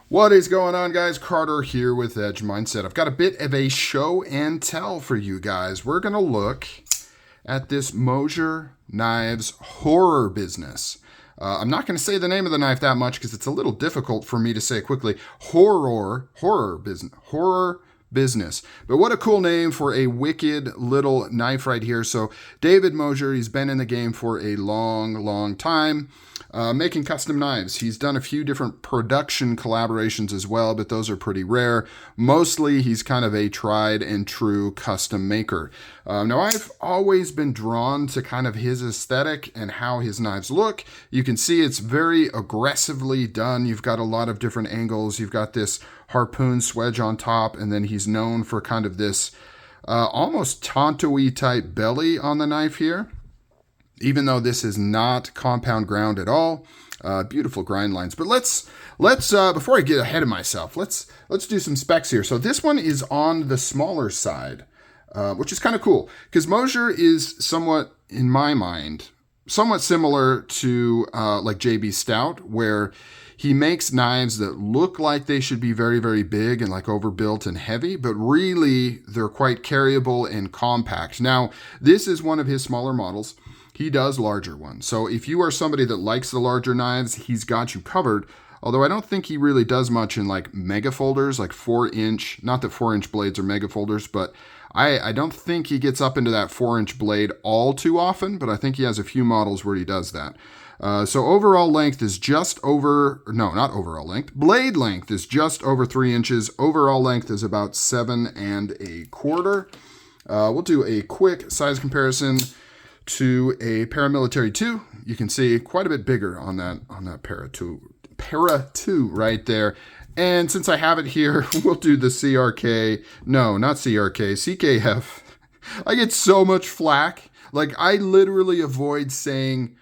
What is going on, guys? Carter here with Edge Mindset. I've got a bit of a show and tell for you guys. We're going to look at this Mosier knives horror business. I'm not going to say the name of the knife that much because it's a little difficult for me to say quickly. Horror business. But what a cool name for a wicked little knife right here. So David Mosier, he's been in the game for a long time. Making custom knives. He's done a few different production collaborations as well, but those are pretty rare. Mostly, he's kind of a tried and true custom maker. Now, I've always been drawn to kind of his aesthetic and how his knives look. You can see it's very aggressively done. You've got a lot of different angles. You've got this harpoon swedge on top, and then he's known for kind of this almost tonto-y type belly on the knife here. Even though this is not compound ground at all, beautiful grind lines. But let's before I get ahead of myself, let's do some specs here. So this one is on the smaller side, which is kind of cool because Mosier is somewhat, in my mind, somewhat similar to like JB Stout, where he makes knives that look like they should be very big and like overbuilt and heavy, but really they're quite carryable and compact. Now, this is one of his smaller models. He does larger ones. So if you are somebody that likes the larger knives, he's got you covered. Although I don't think he really does much in like mega folders, like 4-inch, not that 4-inch blades are mega folders, but I don't think he gets up into that 4-inch blade all too often, but I think he has a few models where he does that. So overall length is just over, no, not overall length. Blade length is just over 3 inches. Overall length is about 7 1/4. We'll do a quick size comparison to a Paramilitary 2. You can see quite a bit bigger on that Para 2 right there. And since I have it here, we'll do the CRK. No, not CRK, CKF. I get so much flack. Like, I literally avoid saying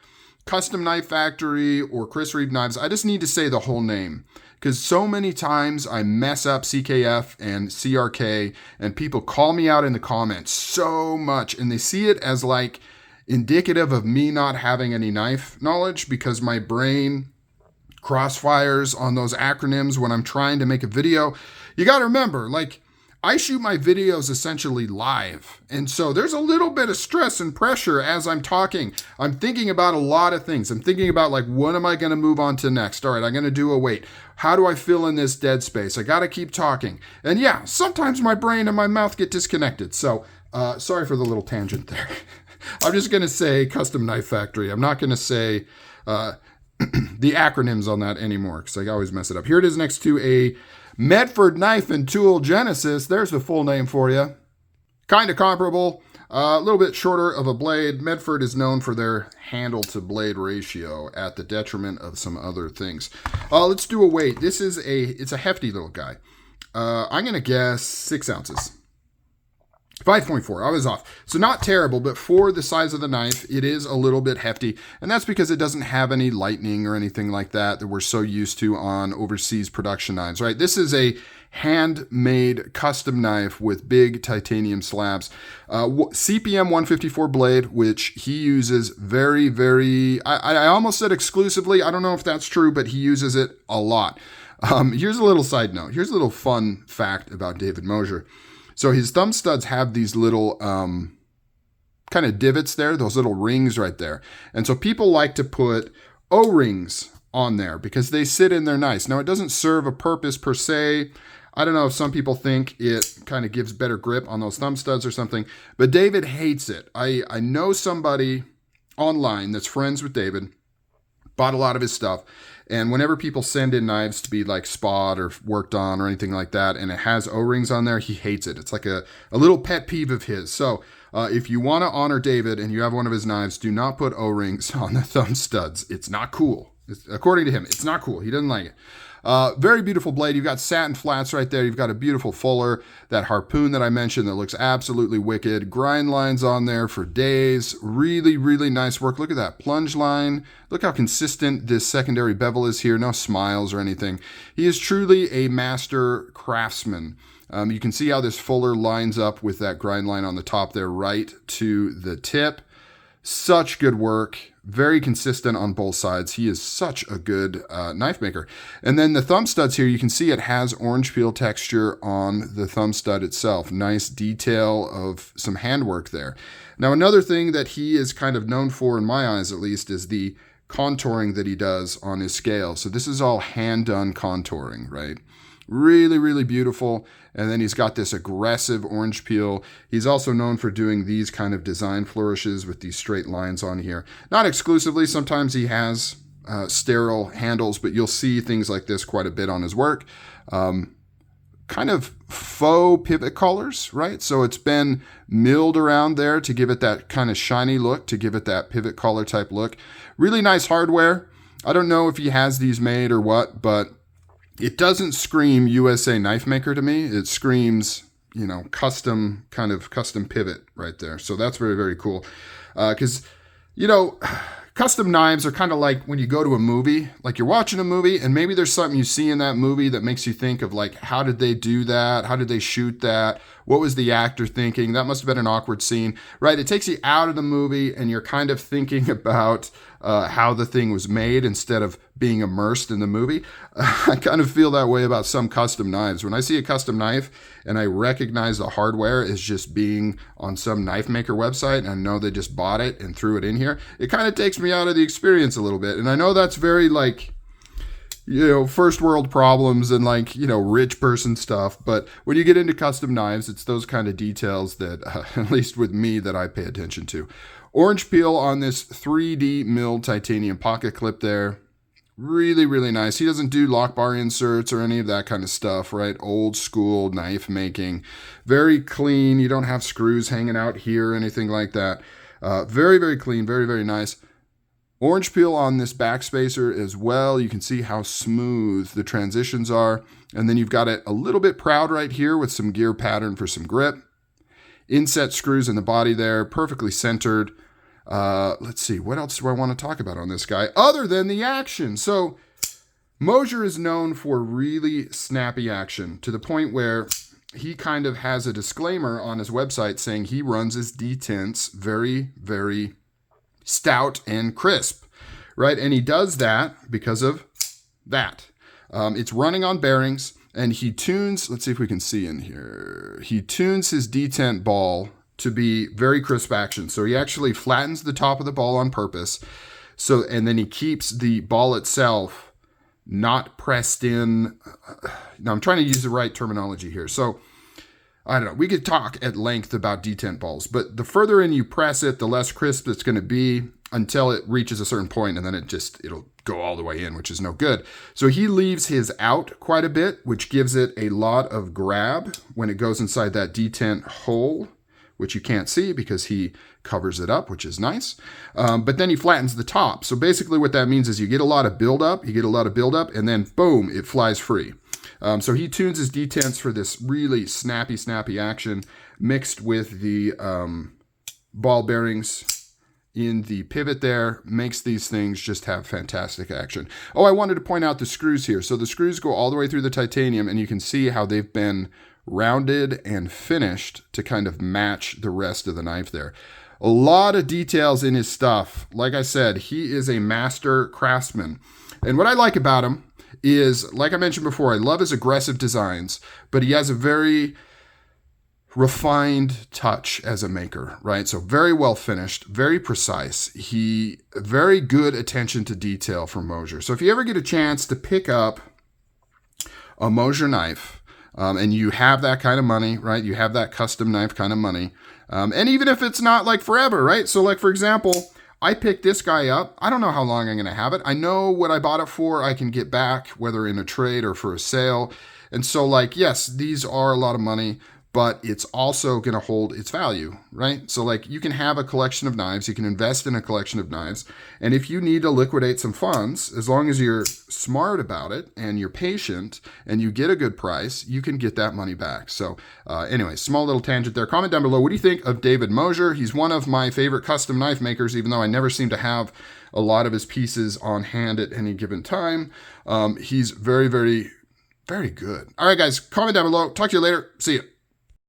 Custom Knife Factory or Chris Reeve Knives. I just need to say the whole name. Because so many times I mess up CKF and CRK, and people call me out in the comments so much, and they see it as like indicative of me not having any knife knowledge because my brain crossfires on those acronyms when I'm trying to make a video. You got to remember, like, I shoot my videos essentially live. And so there's a little bit of stress and pressure as I'm talking. I'm thinking about a lot of things. I'm thinking about, like, what am I going to move on to next? All right, I'm going to do a wait. How do I fill in this dead space? I got to keep talking. And yeah, sometimes my brain and my mouth get disconnected. So sorry for the little tangent there. I'm just going to say Custom Knife Factory. I'm not going to say the acronyms on that anymore because I always mess it up. Here it is next to a Medford Knife and Tool Genesis. There's the full name for you. Kind of comparable. A little bit shorter of a blade. Medford is known for their handle to blade ratio at the detriment of some other things. Let's do a weight. It's a hefty little guy. I'm going to guess 6 ounces. 5.4, I was off. So not terrible, but for the size of the knife, it is a little bit hefty. And that's because it doesn't have any lightning or anything like that we're so used to on overseas production knives, right? This is a handmade custom knife with big titanium slabs. CPM 154 blade, which he uses very, I almost said exclusively. I don't know if that's true, but he uses it a lot. Here's a little side note. Here's a little fun fact about David Mosier. So his thumb studs have these little kind of divots there, those little rings right there. And so people like to put O-rings on there because they sit in there nice. Now, it doesn't serve a purpose per se. I don't know if some people think it kind of gives better grip on those thumb studs or something, but David hates it. I know somebody online that's friends with David, bought a lot of his stuff. And whenever people send in knives to be like spot or worked on or anything like that, and it has O-rings on there, he hates it. It's like a little pet peeve of his. So if you want to honor David and you have one of his knives, do not put O-rings on the thumb studs. It's not cool. According to him, it's not cool. He doesn't like it. Very beautiful blade. You've got satin flats right there. You've got a beautiful fuller, that harpoon that I mentioned that looks absolutely wicked. Grind lines on there for days. Really nice work. Look at that plunge line. Look how consistent this secondary bevel is here. No smiles or anything. He is truly a master craftsman. You can see how this fuller lines up with that grind line on the top there right to the tip. Such good work. Very consistent on both sides. He is such a good knife maker. And then the thumb studs here, you can see it has orange peel texture on the thumb stud itself. Nice detail of some handwork there. Now, another thing that he is kind of known for, in my eyes at least, is the contouring that he does on his scale. So this is all hand-done contouring, right? Really, really beautiful. And then he's got this aggressive orange peel. He's also known for doing these kind of design flourishes with these straight lines on here. Not exclusively. Sometimes he has sterile handles, but you'll see things like this quite a bit on his work. Kind of faux pivot collars, right? So it's been milled around there to give it that kind of shiny look, to give it that pivot collar type look. Really nice hardware. I don't know if he has these made or what, but it doesn't scream USA knife maker to me. It screams, you know, custom pivot right there. So that's very, very cool. Because, you know, custom knives are kind of like when you go to a movie, like you're watching a movie and maybe there's something you see in that movie that makes you think of like, how did they do that? How did they shoot that? What was the actor thinking? That must have been an awkward scene, right? It takes you out of the movie and you're kind of thinking about how the thing was made instead of being immersed in the movie. I kind of feel that way about some custom knives. When I see a custom knife and I recognize the hardware as just being on some knife maker website and I know they just bought it and threw it in here, it kind of takes me out of the experience a little bit. And I know that's very like, you know, first world problems and like, you know, rich person stuff. But when you get into custom knives, it's those kind of details that, at least with me, that I pay attention to. Orange peel on this 3D milled titanium pocket clip there. Really, really nice. He doesn't do lock bar inserts or any of that kind of stuff, right? Old school knife making. Very clean. You don't have screws hanging out here or anything like that. Very, very clean. Very, very nice. Orange peel on this backspacer as well. You can see how smooth the transitions are. And then you've got it a little bit proud right here with some gear pattern for some grip. Inset screws in the body there, perfectly centered. Let's see, what else do I want to talk about on this guy other than the action? So Mosier is known for really snappy action to the point where he kind of has a disclaimer on his website saying he runs his detents very, very stout and crisp, right? And he does that because of that. It's running on bearings, and he tunes, let's see if we can see in here, he tunes his detent ball to be very crisp action. So he actually flattens the top of the ball on purpose. So, and then he keeps the ball itself not pressed in. Now I'm trying to use the right terminology here. So I don't know, we could talk at length about detent balls, but the further in you press it, the less crisp it's going to be until it reaches a certain point, and then it'll go all the way in, which is no good. So he leaves his out quite a bit, which gives it a lot of grab when it goes inside that detent hole, which you can't see because he covers it up, which is nice. But then he flattens the top. So basically what that means is you get a lot of buildup, and then boom, it flies free. So he tunes his detents for this really snappy action mixed with the ball bearings in the pivot there, makes these things just have fantastic action. Oh, I wanted to point out the screws here. So the screws go all the way through the titanium, and you can see how they've been rounded and finished to kind of match the rest of the knife there. A lot of details in his stuff. Like I said, he is a master craftsman. And what I like about him is, like I mentioned before, I love his aggressive designs, but he has a very refined touch as a maker, right? So very well finished, very precise. Very good attention to detail from Mosier. So if you ever get a chance to pick up a Mosier knife, and you have that kind of money, right? You have that custom knife kind of money. And even if it's not like forever, right? So like, for example, I picked this guy up. I don't know how long I'm going to have it. I know what I bought it for. I can get back, whether in a trade or for a sale. And so like, yes, these are a lot of money, but it's also going to hold its value, right? So like you can have a collection of knives, you can invest in a collection of knives, and if you need to liquidate some funds, as long as you're smart about it and you're patient and you get a good price, you can get that money back. So anyway, small little tangent there. Comment down below, what do you think of David Mosier? He's one of my favorite custom knife makers, even though I never seem to have a lot of his pieces on hand at any given time. He's very, very, very good. All right, guys, comment down below. Talk to you later. See ya.